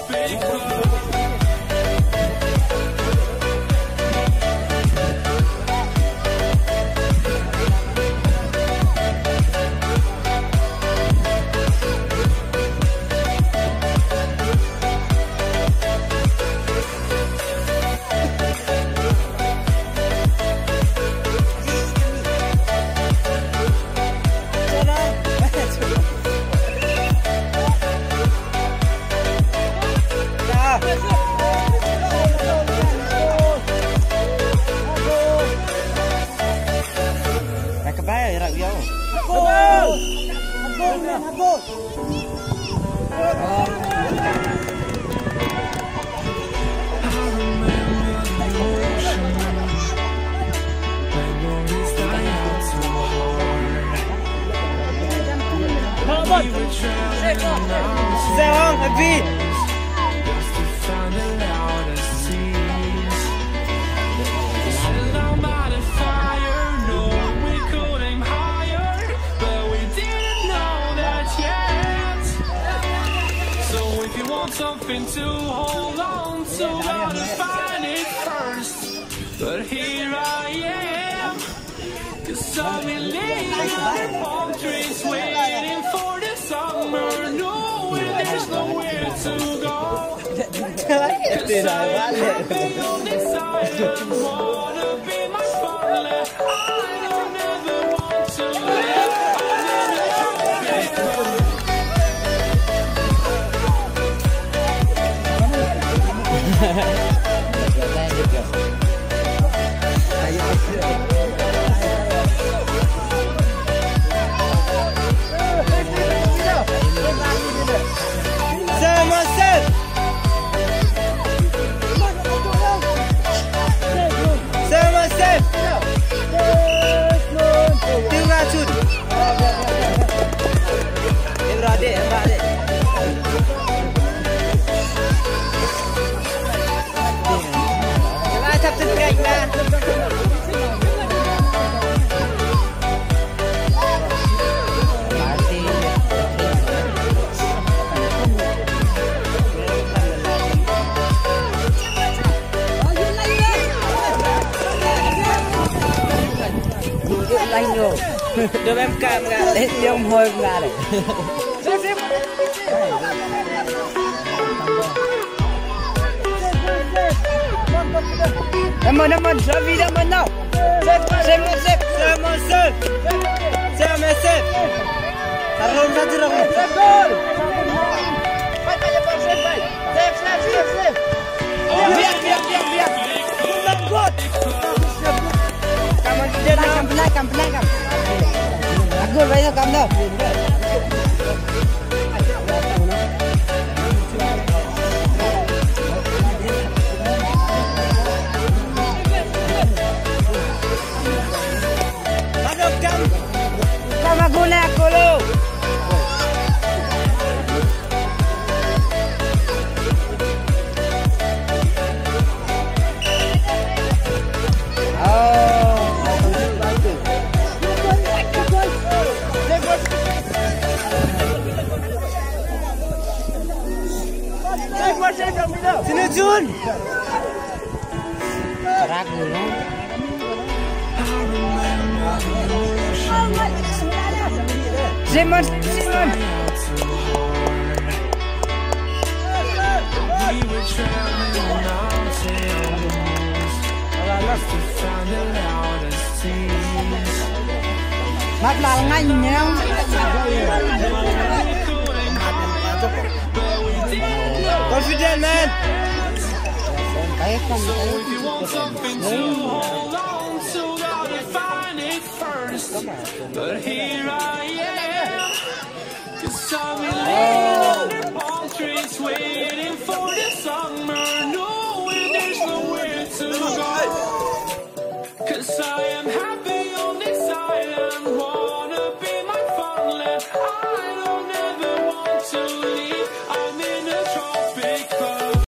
big club. Something to hold on to, gotta find it first. But here I am, 'cause I'm in the palm trees, waiting for the summer, knowing there's nowhere to go. 'Cause I'm happy on this island, wanna be my farmland. I don't ever want to live. Đưa em cam ra để ông hơi ra này. Em ơi, giờ video mình nào. Xem. Taruh saja dong. Biar. Good. Cầm pelai. Aku banyak cầm đâu. Cầm aku nak aku lu. Sini Jun. Kerak dulu. Simon. Bắt là nhanh nhá. Confident man. So if you want something to hold on to, gotta find it first. But here I am, 'cause I'm in the palm trees, waiting for the summer, knowing there's nowhere to go. 'Cause I